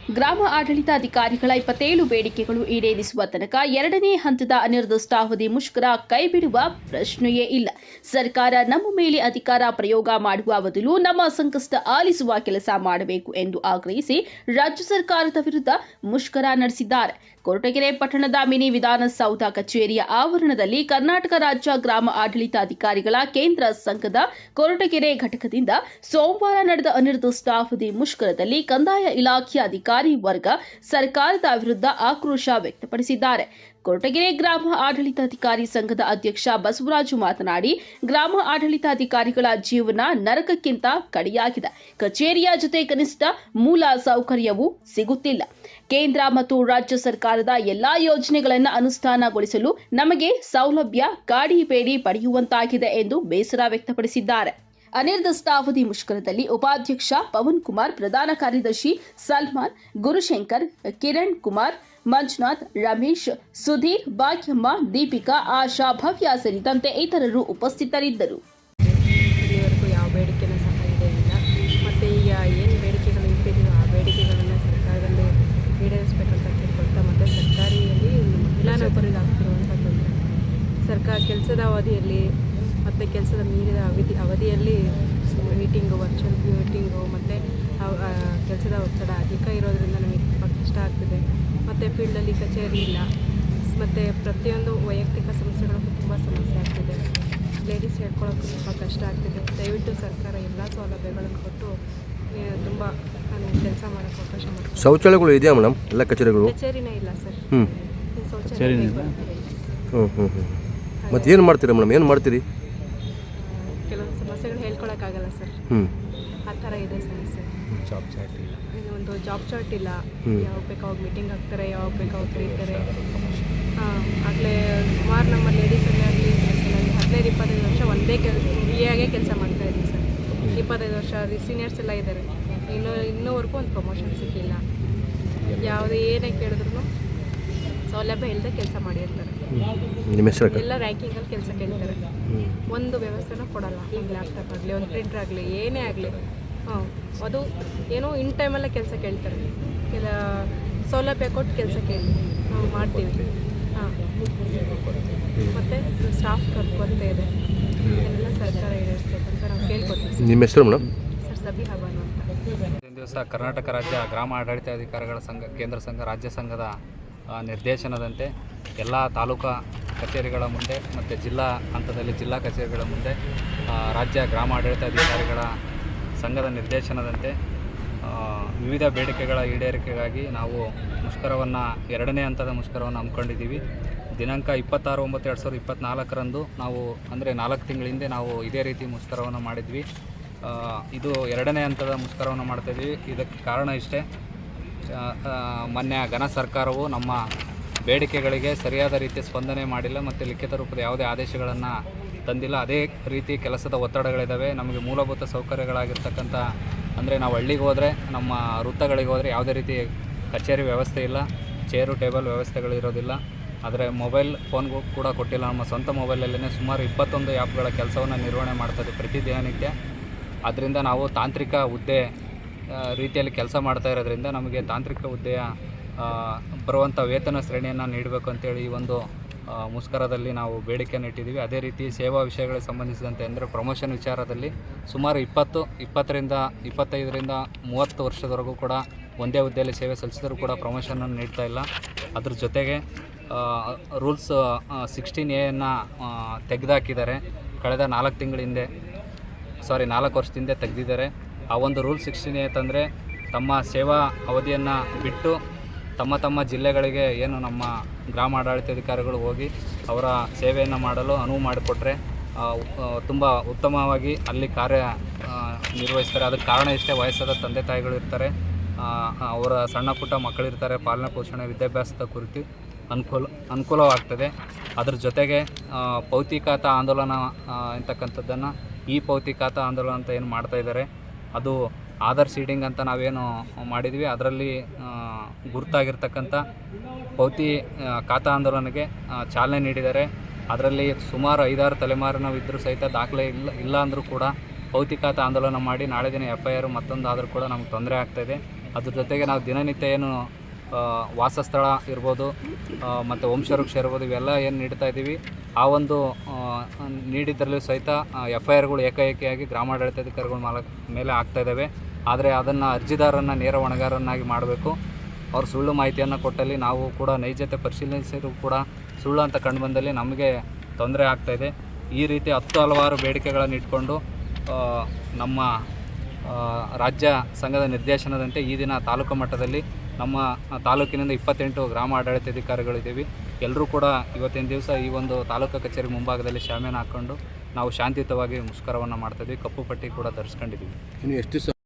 ಗ್ರಾಮ ಆಡಳಿತಾಧಿಕಾರಿಗಳ 27 ಬೇಡಿಕೆಗಳು ಈಡೇರಿಸುವ ತನಕ ಎರಡನೇ ಹಂತದ ಅನಿರ್ದಿಷ್ಟಾವಧಿ ಮುಷ್ಕರ ಕೈಬಿಡುವ ಪ್ರಶ್ನೆಯೇ ಇಲ್ಲ. ಸರ್ಕಾರ ನಮ್ಮ ಮೇಲೆ ಅಧಿಕಾರ ಪ್ರಯೋಗ ಮಾಡುವ ಬದಲು ನಮ್ಮ ಸಂಕಷ್ಟ ಆಲಿಸುವ ಕೆಲಸ ಮಾಡಬೇಕು ಎಂದು ಆಗ್ರಹಿಸಿ ರಾಜ್ಯ ಸರ್ಕಾರದ ವಿರುದ್ಧ ಮುಷ್ಕರ ನಡೆಸಿದ್ದಾರೆ. ಕೊರಟಗೆರೆ ಪಟ್ಟಣದ ಮಿನಿ ವಿಧಾನಸೌಧ ಕಚೇರಿಯ ಆವರಣದಲ್ಲಿ ಕರ್ನಾಟಕ ರಾಜ್ಯ ಗ್ರಾಮ ಆಡಳಿತಾಧಿಕಾರಿಗಳ ಕೇಂದ್ರ ಸಂಘದ ಕೊರಟಗೆರೆ ಘಟಕದಿಂದ ಸೋಮವಾರ ನಡೆದ ಅನಿರ್ದಿಷ್ಟಾವಧಿ ಮುಷ್ಕರದಲ್ಲಿ ಕಂದಾಯ ಇಲಾಖೆಯ ಅಧಿಕಾರಿ ವರ್ಗ ಸರ್ಕಾರದ ವಿರುದ್ಧ ಆಕ್ರೋಶ ವ್ಯಕ್ತಪಡಿಸಿದ್ದಾರೆ. ಕೊರಟಗೆರೆ ಗ್ರಾಮ ಆಡಳಿತಾಧಿಕಾರಿ ಸಂಘದ ಅಧ್ಯಕ್ಷ ಬಸವರಾಜು ಮಾತನಾಡಿ, ಗ್ರಾಮ ಆಡಳಿತಾಧಿಕಾರಿಗಳ ಜೀವನ ನರಕಕ್ಕಿಂತ ಕಡೆಯಾಗಿದೆ. ಕಚೇರಿಯ ಜೊತೆ ಕನಿಷ್ಠ ಮೂಲ ಸೌಕರ್ಯವೂ ಸಿಗುತ್ತಿಲ್ಲ. ಕೇಂದ್ರ ಮತ್ತು ರಾಜ್ಯ ಸರ್ಕಾರದ ಎಲ್ಲಾ ಯೋಜನೆಗಳನ್ನು ಅನುಷ್ಠಾನಗೊಳಿಸಲು ನಮಗೆ ಸೌಲಭ್ಯ ಕಾಡಿಬೇಡಿ ಪಡೆಯುವಂತಾಗಿದೆ ಎಂದು ಬೇಸರ ವ್ಯಕ್ತಪಡಿಸಿದ್ದಾರೆ. ಅನಿರ್ದಿಷ್ಟಾವಧಿ ಮುಷ್ಕರದಲ್ಲಿ ಉಪಾಧ್ಯಕ್ಷ ಪವನ್ ಕುಮಾರ್, ಪ್ರಧಾನ ಕಾರ್ಯದರ್ಶಿ ಸಲ್ಮಾನ್, ಗುರುಶಂಕರ್, ಕಿರಣ್ ಕುಮಾರ್, ಮಂಜುನಾಥ್, ರಮೇಶ್, ಸುಧೀರ್, ಭಾಗ್ಯಮ್ಮ, ದೀಪಿಕಾ, ಆಶಾ, ಭವ್ಯ ಸೇರಿದಂತೆ ಇತರರು ಉಪಸ್ಥಿತರಿದ್ದರು. ಇಲ್ಲಿವರೆಗೂ ಯಾವ ಬೇಡಿಕೆನೂ ಸಹ ಇಲ್ಲ. ಮತ್ತು ಈಗ ಏನು ಬೇಡಿಕೆಗಳು ಇಟ್ಟಿದ್ದೀವಿ ಆ ಬೇಡಿಕೆಗಳನ್ನು ಸರ್ಕಾರದಲ್ಲಿ ಈಡೇರಿಸಬೇಕಂತ ಕೇಳ್ಕೊಳ್ತಾ, ಮತ್ತು ಸರ್ಕಾರಿಯಲ್ಲಿ ಮಹಿಳಾ ನೌಕರಿಗೆ ಆಗ್ತಿರುವಂಥ ತೊಂದರೆ, ಸರ್ಕಾರ ಕೆಲಸದ ಅವಧಿಯಲ್ಲಿ ಮತ್ತು ಕೆಲಸದ ಮೀರಿದ ಅವಧಿಯಲ್ಲಿ ಮೀಟಿಂಗು, ವರ್ಚುವಲ್ ಮೀಟಿಂಗು ಮತ್ತು ಕೆಲಸದ ಒತ್ತಡ ಅಧಿಕ ಇರೋದರಿಂದ ನಮಗೆ ತುಂಬ ಕಷ್ಟ ಆಗ್ತಿದೆ. ಮತ್ತು ಫೀಲ್ಡಲ್ಲಿ ಕಚೇರಿ ಇಲ್ಲ, ಮತ್ತು ಪ್ರತಿಯೊಂದು ವೈಯಕ್ತಿಕ ಸಮಸ್ಯೆಗಳಿಗೂ ತುಂಬ ಸಮಸ್ಯೆ ಆಗ್ತಿದೆ. ಲೇಡೀಸ್ ಹೇಳ್ಕೊಳ್ಳೋಕ್ಕೂ ತುಂಬ ಕಷ್ಟ ಆಗ್ತಿದೆ. ದಯವಿಟ್ಟು ಸರ್ಕಾರ ಎಲ್ಲ ಸೌಲಭ್ಯಗಳನ್ನು ಕೊಟ್ಟು ತುಂಬ ಕೆಲಸ ಮಾಡೋಕ್ಕೆ ಅವಕಾಶ ಮಾಡ್ತೀವಿ. ಶೌಚಾಲಯಗಳು ಇದೆಯಾ ಮೇಡಮ್? ಎಲ್ಲ ಕಚೇರಿನೇ ಇಲ್ಲ ಸರ್. ಶೌಚಾಲಯ ಮತ್ತು ಏನು ಮಾಡ್ತೀರಾ ಮೇಡಮ್? ಏನು ಮಾಡ್ತೀರಿ? ಕೆಲವೊಂದು ಸಮಸ್ಯೆಗಳು ಹೇಳ್ಕೊಳಕ್ಕಾಗಲ್ಲ ಸರ್. ಆ ಥರ ಇದೆ ಸಮಸ್ಯೆ. ಒಂದು ಜಾಬ್ ಚಾರ್ಟ್ ಇಲ್ಲ. ಯಾವಾಗ ಬೇಕಾವಾಗ ಮೀಟಿಂಗ್ ಆಗ್ತಾರೆ, ಯಾವಾಗ ಬೇಕಾವಾಗ ಕರೀತಾರೆ. ಆಗಲೇ ಸುಮಾರು ನಮ್ಮ ಲೇಡೀಸಲ್ಲಿ ಆಗಲಿ 15-25 ವರ್ಷ ಒಂದೇ ಫ್ರೀಯಾಗೇ ಕೆಲಸ ಮಾಡ್ತಾ ಇದ್ದೀವಿ ಸರ್. 25 ವರ್ಷ ಸೀನಿಯರ್ಸ್ ಎಲ್ಲ ಇದ್ದಾರೆ. ಇನ್ನೂವರೆಗೂ ಒಂದು ಪ್ರಮೋಷನ್ ಸಿಕ್ಕಿಲ್ಲ. ಯಾವುದೇ ಏನೇ ಕೇಳಿದ್ರು ಸೌಲಭ್ಯ ಇಲ್ಲದೆ ಕೆಲಸ ಮಾಡಿರ್ತಾರೆ. ಎಲ್ಲ ರ್ಯಾಂಕಿಂಗಲ್ಲಿ ಕೆಲಸ ಕೇಳ್ತಾರೆ. ಒಂದು ವ್ಯವಸ್ಥೆನೂ ಕೊಡಲ್ಲ. ಒಂದು ಲ್ಯಾಪ್ಟಾಪ್ ಆಗಲಿ, ಒಂದು ಪ್ರಿಂಟರ್ ಆಗಲಿ, ಏನೇ ಆಗಲಿ, ಅದು ಏನೋ ಇನ್ ಟೈಮಲ್ಲೇ ಕೆಲಸ ಕೇಳ್ತಾರೆ. ಸೌಲಭ್ಯ ಕೊಟ್ಟು ಕೆಲಸ ಕೇಳಿ ನಾವು ಮಾಡ್ತೀವಿ. ಮತ್ತು ಸ್ಟಾಫ್ ಕೊರತೆ ಇದೆ. ಎಲ್ಲ ಸರ್ಕಾರ ಈಡೇರಿಸಬೇಕಂತ ನಾವು ಕೇಳ್ಕೊತೀವಿ. ನಿಮ್ಮ ಹೆಸರು ಮೇಡಮ್? ಸರ್ ಸಬಿಹಾ ಬಾನು ಅಂತ. ದಿವಸ ಕರ್ನಾಟಕ ರಾಜ್ಯ ಗ್ರಾಮ ಆಡಳಿತಾಧಿಕಾರಿಗಳ ಸಂಘ, ಕೇಂದ್ರ ಸಂಘ, ರಾಜ್ಯ ಸಂಘದ ನಿರ್ದೇಶನದಂತೆ ಎಲ್ಲ ತಾಲೂಕಾ ಕಚೇರಿಗಳ ಮುಂದೆ ಮತ್ತು ಜಿಲ್ಲಾ ಹಂತದಲ್ಲಿ ಜಿಲ್ಲಾ ಕಚೇರಿಗಳ ಮುಂದೆ ರಾಜ್ಯ ಗ್ರಾಮ ಆಡಳಿತಾಧಿಕಾರಿಗಳ ಸಂಘದ ನಿರ್ದೇಶನದಂತೆ ವಿವಿಧ ಬೇಡಿಕೆಗಳ ಈಡೇರಿಕೆಗಾಗಿ ನಾವು ಮುಷ್ಕರವನ್ನು, ಎರಡನೇ ಹಂತದ ಮುಷ್ಕರವನ್ನು ಹಮ್ಮಿಕೊಂಡಿದ್ದೀವಿ. ದಿನಾಂಕ 26/9/2024 ನಾವು ಅಂದರೆ 4 ತಿಂಗಳ ಹಿಂದೆ ನಾವು ಇದೇ ರೀತಿ ಮುಷ್ಕರವನ್ನು ಮಾಡಿದ್ವಿ. ಇದು ಎರಡನೇ ಹಂತದ ಮುಷ್ಕರವನ್ನು ಮಾಡ್ತಾಯಿದ್ವಿ. ಇದಕ್ಕೆ ಕಾರಣ ಇಷ್ಟೇ, ಮೊನ್ನೆ ಘನ ಸರ್ಕಾರವು ನಮ್ಮ ಬೇಡಿಕೆಗಳಿಗೆ ಸರಿಯಾದ ರೀತಿಯ ಸ್ಪಂದನೆ ಮಾಡಿಲ್ಲ ಮತ್ತು ಲಿಖಿತ ರೂಪದ ಯಾವುದೇ ಆದೇಶಗಳನ್ನು ತಂದಿಲ್ಲ. ಅದೇ ರೀತಿ ಕೆಲಸದ ಒತ್ತಡಗಳಿದ್ದಾವೆ. ನಮಗೆ ಮೂಲಭೂತ ಸೌಕರ್ಯಗಳಾಗಿರ್ತಕ್ಕಂಥ, ಅಂದರೆ ನಾವು ಹಳ್ಳಿಗೆ ಹೋದರೆ, ನಮ್ಮ ವೃತ್ತಗಳಿಗೆ ಹೋದರೆ ಯಾವುದೇ ರೀತಿ ಕಚೇರಿ ವ್ಯವಸ್ಥೆ ಇಲ್ಲ, ಚೇರು ಟೇಬಲ್ ವ್ಯವಸ್ಥೆಗಳು ಇರೋದಿಲ್ಲ. ಆದರೆ ಮೊಬೈಲ್ ಫೋನ್ಗೂ ಕೂಡ ಕೊಟ್ಟಿಲ್ಲ. ನಮ್ಮ ಸ್ವಂತ ಮೊಬೈಲಲ್ಲೇ ಸುಮಾರು 21 ಆ್ಯಪ್ಗಳ ಕೆಲಸವನ್ನು ನಿರ್ವಹಣೆ ಮಾಡ್ತಾಯಿದ್ವಿ ಪ್ರತಿ ದಿನನಿತ್ಯ. ಆದ್ದರಿಂದ ನಾವು ತಾಂತ್ರಿಕ ಹುದ್ದೆ ರೀತಿಯಲ್ಲಿ ಕೆಲಸ ಮಾಡ್ತಾ ಇರೋದ್ರಿಂದ ನಮಗೆ ತಾಂತ್ರಿಕ ಹುದ್ದೆಯ ಬರುವಂಥ ವೇತನ ಶ್ರೇಣಿಯನ್ನು ನೀಡಬೇಕು ಅಂತೇಳಿ ಈ ಒಂದು ಮುಷ್ಕರದಲ್ಲಿ ನಾವು ಬೇಡಿಕೆಯನ್ನು ಇಟ್ಟಿದ್ದೀವಿ. ಅದೇ ರೀತಿ ಸೇವಾ ವಿಷಯಗಳಿಗೆ ಸಂಬಂಧಿಸಿದಂತೆ ಅಂದರೆ ಪ್ರಮೋಷನ್ ವಿಚಾರದಲ್ಲಿ ಸುಮಾರು 20ರಿಂದ 25ರಿಂದ 30 ವರ್ಷದವರೆಗೂ ಕೂಡ ಒಂದೇ ಹುದ್ದೆಯಲ್ಲಿ ಸೇವೆ ಸಲ್ಲಿಸಿದರೂ ಕೂಡ ಪ್ರಮೋಷನನ್ನು ನೀಡ್ತಾ ಇಲ್ಲ. ಅದ್ರ ಜೊತೆಗೆ ರೂಲ್ಸ್ 16A ತೆಗೆದುಹಾಕಿದ್ದಾರೆ. ಕಳೆದ 4 ವರ್ಷದಿಂದ ತೆಗೆದಿದ್ದಾರೆ. ಆ ಒಂದು ರೂಲ್ 16A ತಂದರೆ ತಮ್ಮ ಸೇವಾ ಅವಧಿಯನ್ನು ಬಿಟ್ಟು ತಮ್ಮ ಜಿಲ್ಲೆಗಳಿಗೆ ಏನು ನಮ್ಮ ಗ್ರಾಮ ಆಡಳಿತಾಧಿಕಾರಿಗಳು ಹೋಗಿ ಅವರ ಸೇವೆಯನ್ನು ಮಾಡಲು ಅನುವು ಮಾಡಿಕೊಟ್ರೆ ತುಂಬ ಉತ್ತಮವಾಗಿ ಅಲ್ಲಿ ಕಾರ್ಯ ನಿರ್ವಹಿಸ್ತಾರೆ. ಅದಕ್ಕೆ ಕಾರಣ ಇಷ್ಟೇ, ವಯಸ್ಸಾದ ತಂದೆ ತಾಯಿಗಳು ಇರ್ತಾರೆ, ಅವರ ಸಣ್ಣ ಪುಟ್ಟ ಮಕ್ಕಳಿರ್ತಾರೆ. ಪಾಲನೆ ಪೋಷಣೆ ವಿದ್ಯಾಭ್ಯಾಸದ ಕುರಿತು ಅನುಕೂಲವಾಗ್ತದೆ. ಅದ್ರ ಜೊತೆಗೆ ಪೌತಿಕಾತ ಆಂದೋಲನ ಅಂತಕ್ಕಂಥದ್ದನ್ನು ಈ ಪೌತಿಕಾತ ಆಂದೋಲನ ಅಂತ ಏನು ಮಾಡ್ತಾಯಿದ್ದಾರೆ, ಅದು ಆಧಾರ್ ಸೀಡಿಂಗ್ ಅಂತ ನಾವೇನು ಮಾಡಿದ್ವಿ, ಅದರಲ್ಲಿ ಗುರುತಾಗಿರ್ತಕ್ಕಂಥ ಖಾತಾ ಆಂದೋಲನಕ್ಕೆ ಚಾಲನೆ ನೀಡಿದ್ದಾರೆ. ಅದರಲ್ಲಿ ಸುಮಾರು 5-6 ತಲೆಮಾರಿನವಿದ್ದರೂ ಸಹಿತ ದಾಖಲೆ ಇಲ್ಲ ಅಂದರೂ ಕೂಡ ಖಾತಾ ಆಂದೋಲನ ಮಾಡಿ ನಾಳೆ ದಿನ FIR ಮತ್ತೊಂದು ಆದರೂ ಕೂಡ ನಮಗೆ ತೊಂದರೆ ಆಗ್ತಾಯಿದೆ. ಅದ್ರ ಜೊತೆಗೆ ನಾವು ದಿನನಿತ್ಯ ಏನು ವಾಸಸ್ಥಳ ಇರ್ಬೋದು ಮತ್ತು ವಂಶವೃಕ್ಷ ಇರ್ಬೋದು ಇವೆಲ್ಲ ಏನು ನೀಡ್ತಾ ಇದ್ದೀವಿ ಆ ಒಂದು ನೀಡಿದ್ರಲ್ಲೂ ಸಹಿತ FIRಗಳು ಏಕಾಏಕಿಯಾಗಿ ಗ್ರಾಮಾಡಳಿತಾಧಿಕಾರಿಗಳ ಮೇಲೆ ಆಗ್ತಾ ಇದ್ದಾವೆ. ಆದರೆ ಅದನ್ನು ಅರ್ಜಿದಾರರನ್ನು ನೇರ ಹೊಣೆಗಾರರನ್ನಾಗಿ ಮಾಡಬೇಕು. ಅವ್ರು ಸುಳ್ಳು ಮಾಹಿತಿಯನ್ನು ಕೊಟ್ಟಲ್ಲಿ ನಾವು ಕೂಡ ನೈಜತೆ ಪರಿಶೀಲಿಸಿದ್ರು ಕೂಡ ಸುಳ್ಳು ಅಂತ ಕಂಡುಬಂದಲ್ಲಿ ನಮಗೆ ತೊಂದರೆ ಆಗ್ತಾಯಿದೆ. ಈ ರೀತಿ ಹಲವಾರು ಬೇಡಿಕೆಗಳನ್ನು ಇಟ್ಕೊಂಡು ನಮ್ಮ ರಾಜ್ಯ ಸಂಘದ ನಿರ್ದೇಶನದಂತೆ ಈ ದಿನ ತಾಲೂಕು ಮಟ್ಟದಲ್ಲಿ ನಮ್ಮ ತಾಲೂಕಿನಿಂದ 28 ಗ್ರಾಮ ಆಡಳಿತಾಧಿಕಾರಿಗಳಿದ್ದೀವಿ. ಎಲ್ಲರೂ ಕೂಡ ಇವತ್ತಿನ ದಿವಸ ಈ ಒಂದು ತಾಲೂಕು ಕಚೇರಿ ಮುಂಭಾಗದಲ್ಲಿ ಶಾಮಿಯಾನ ಹಾಕ್ಕೊಂಡು ನಾವು ಶಾಂತಿಯುತವಾಗಿ ಮುಷ್ಕರವನ್ನು ಮಾಡ್ತಾಯಿದ್ವಿ. ಕಪ್ಪು ಪಟ್ಟಿ ಕೂಡ ಧರಿಸ್ಕೊಂಡಿದ್ದೀವಿ. ಇನ್ನು ಎಷ್ಟು